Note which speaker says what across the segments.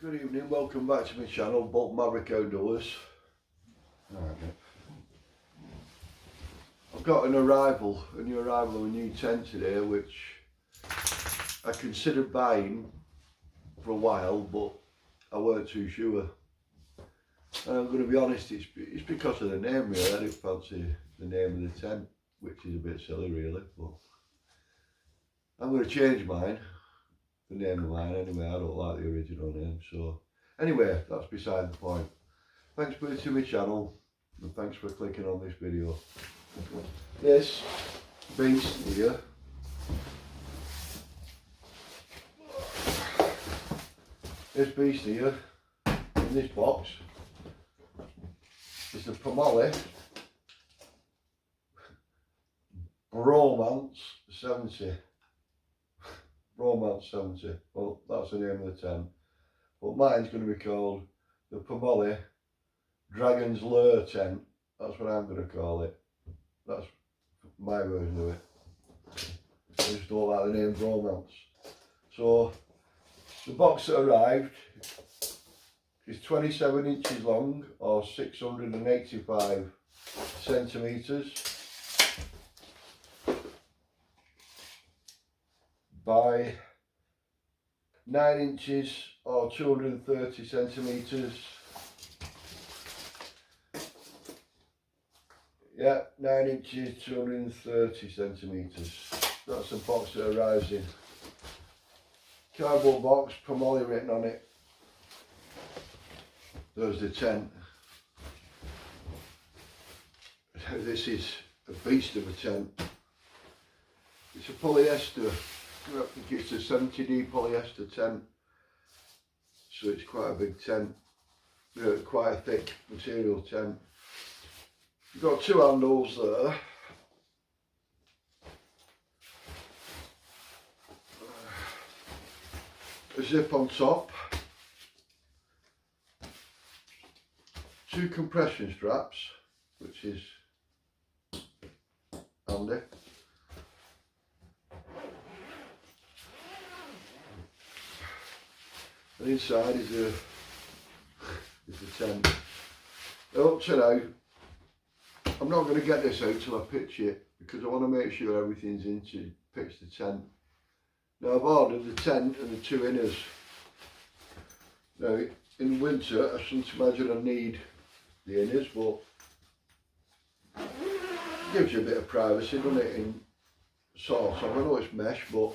Speaker 1: Good evening, welcome back to my channel, Bolton Maverick Outdoors. I've got a new arrival of a new tent today, which I considered buying for a while, but I weren't too sure. And I'm going to be honest, it's because of the name really. I didn't fancy the name of the tent, which is a bit silly really, but I'm going to change mine. The name of mine anyway. I don't like the original name, so anyway, that's beside the point. Thanks for visiting my channel and thanks for clicking on this video. This beast here in this box is the Pomoly Bromance 70. Bromance 70, well that's the name of the tent, but mine's going to be called the Pomoly Dragon's Lair tent. That's what I'm going to call it. That's my version of it. I just don't like the name Bromance. So the box that arrived is 27 inches long or 685 centimetres by 9 inches or 230 centimetres. Yeah, 9 inches, 230 centimetres. That's the box that arrives in. Cardboard box, Pomoly written on it. There's the tent. This is a beast of a tent. It's a polyester. I think it's a 70D polyester tent, so it's quite a big tent, quite a thick material tent. You've got two handles there, a zip on top, two compression straps, which is handy. And inside is the tent. Now up to now, I'm not going to get this out till I pitch it because I want to make sure everything's in to pitch the tent. Now I've ordered the tent and the two inners. Now in winter I shouldn't imagine I need the inners, but it gives you a bit of privacy, doesn't it, in sort of. I know it's mesh, but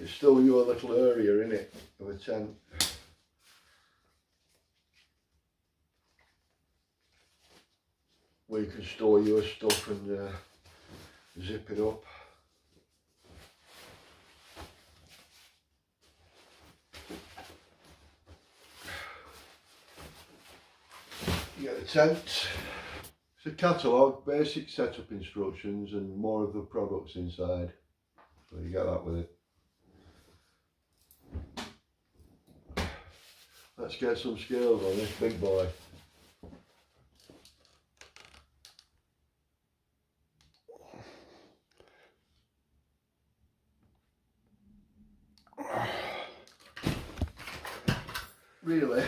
Speaker 1: it's still your little area in it of a tent. Where you can store your stuff and zip it up. You get the tent. It's a catalogue, basic setup instructions and more of the products inside. So you get that with it. Let's get some scales on this big boy. Really,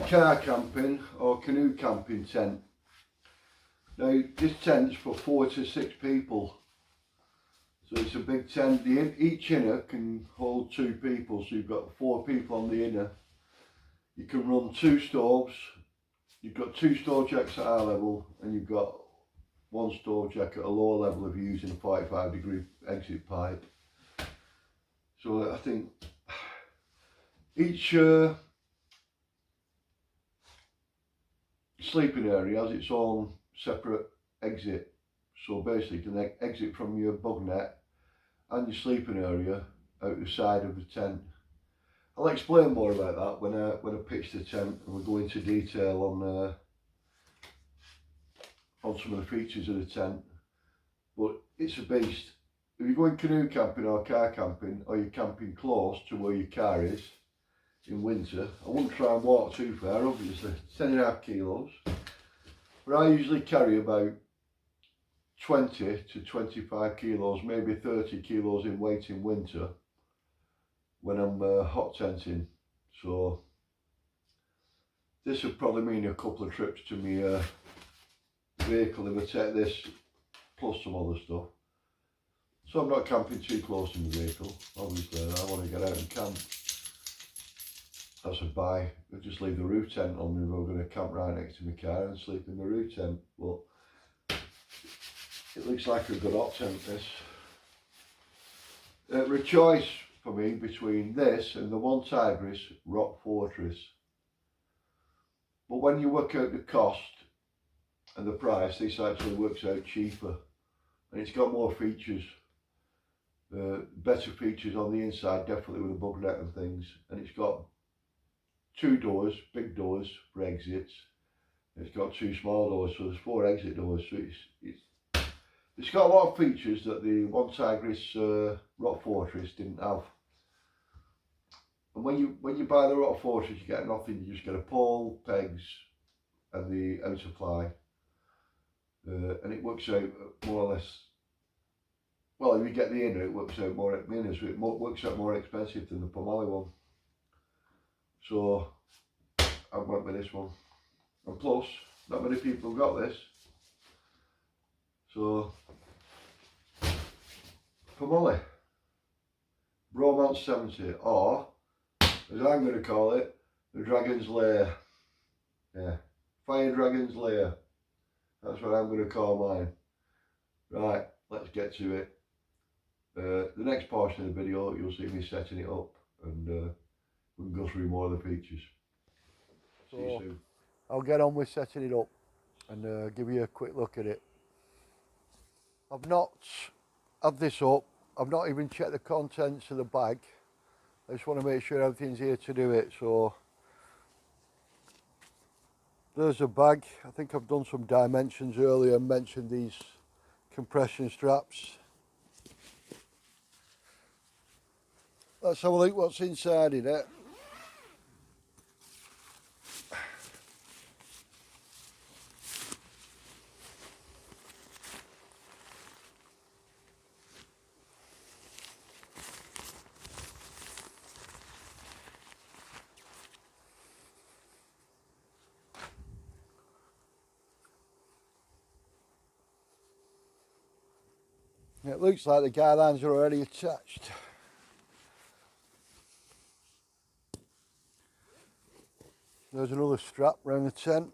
Speaker 1: car camping or canoe camping tent. Now this tent's for 4 to 6 people, so it's a big tent. Each inner can hold 2 people, so you've got 4 people on the inner. You can run 2 stoves. You've got 2 stove jacks at high level and you've got 1 stove jack at a lower level if you're using a 45-degree exit pipe. So I think each sleeping area has its own separate exit. So basically you can exit from your bug net and your sleeping area out the side of the tent. I'll explain more about that when I pitch the tent and we'll go into detail on some of the features of the tent. But it's a beast. If you're going canoe camping or car camping, or you're camping close to where your car is in winter, I wouldn't try and walk too far, obviously. 10.5 kilos, but I usually carry about 20 to 25 kilos, maybe 30 kilos in weight in winter when I'm hot tenting. So this would probably mean a couple of trips to my vehicle if I take this plus some other stuff. So I'm not camping too close to my vehicle. Obviously I want to get out and camp. That's a buy. I'll just leave the roof tent on me. We're going to camp right next to my car and sleep in the roof tent. But it looks like a good hot tent, this. A choice for me between this and the One Tigris Rock Fortress. But when you work out the cost and the price, this actually works out cheaper. And it's got more features. Better features on the inside, definitely with a bug net and things. And it's got 2 doors, big doors for exits. It's got 2 small doors, so there's 4 exit doors. So it's got a lot of features that the One Tigris Rock Fortress didn't have. And when you buy the Rock Fortress, you get nothing. You just get a pole, pegs, and the outer ply, and it works out more or less. Well, if you get the inner, it works out more. It works out more expensive than the Pomoly one. So I went with this one, and plus, not many people have got this. So Pomoly Bromance 70, or as I'm going to call it, the Dragon's Lair. Yeah, Fire Dragon's Lair. That's what I'm going to call mine. Right, let's get to it. The next portion of the video, you'll see me setting it up, and we can go through more of the features. See you soon. I'll get on with setting it up and give you a quick look at it. I've not had this up. I've not even checked the contents of the bag. I just want to make sure everything's here to do it. So there's a bag. I think I've done some dimensions earlier and mentioned these compression straps. Let's have a look what's inside of it. It looks like the guy lines are already attached. There's another strap around the tent.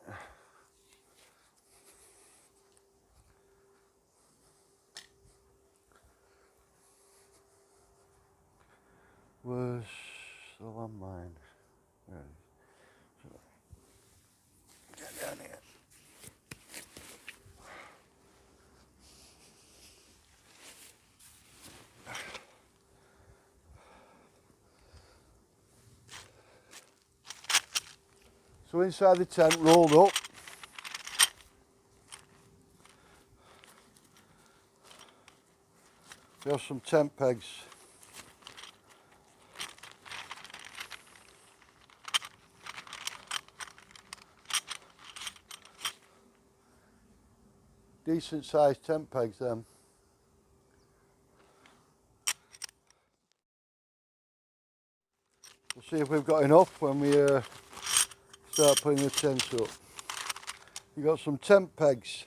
Speaker 1: Where's the landmine? There it is. Get down here. So inside the tent, rolled up, we have some tent pegs. Decent sized tent pegs then. We'll see if we've got enough when we start putting the tent up. We've got some tent pegs,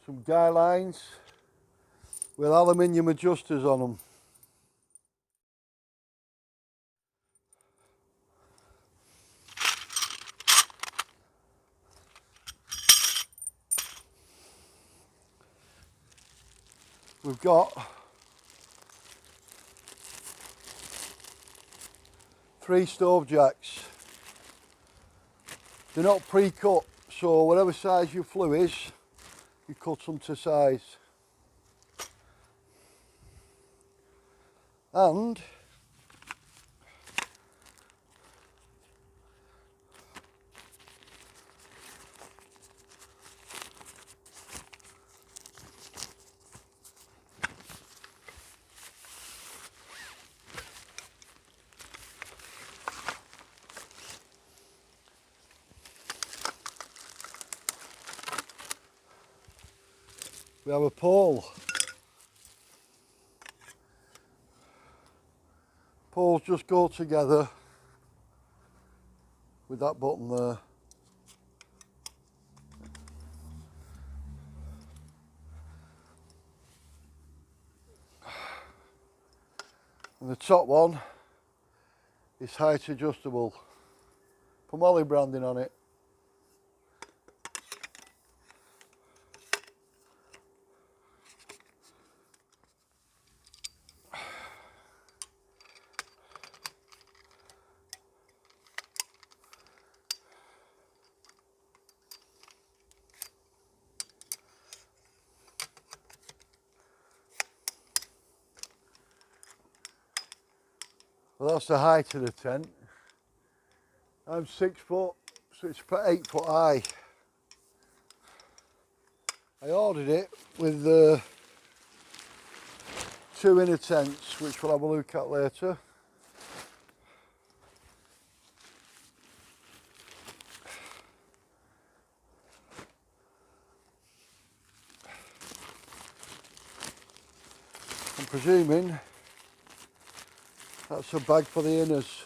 Speaker 1: some guy lines with aluminium adjusters on them. We've got 3 stove jacks. They're not pre-cut, so whatever size your flue is, you cut them to size. And we have a pole poles just go together with that button there. And the top one is height adjustable. Pomoly branding on it. Well, that's the height of the tent. I'm 6 foot, so it's 8 foot high. I ordered it with 2 inner tents, which we'll have a look at later. I'm presuming that's a bag for the inners.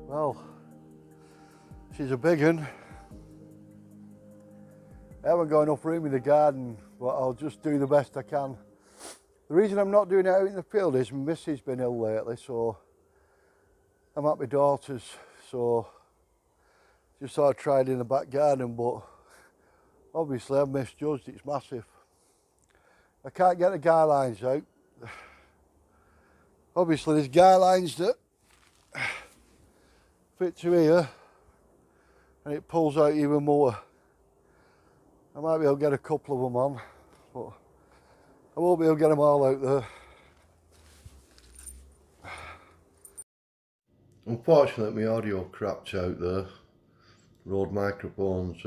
Speaker 1: Well, she's a big one. I haven't got enough room in the garden, but I'll just do the best I can. The reason I'm not doing it out in the field is my missus been ill lately, so I'm at my daughter's, so just thought I'd try it in the back garden, but obviously I've misjudged, it's massive. I can't get the guy lines out. Obviously there's guy lines that fit to here and it pulls out even more. I might be able to get a couple of them on, but I won't be able to get them all out there. Unfortunately my audio crapped out there. Rode microphones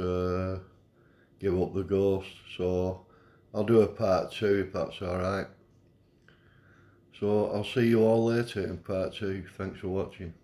Speaker 1: give up the ghost, so I'll do a part 2 if that's alright. So I'll see you all later in part 2. Thanks for watching.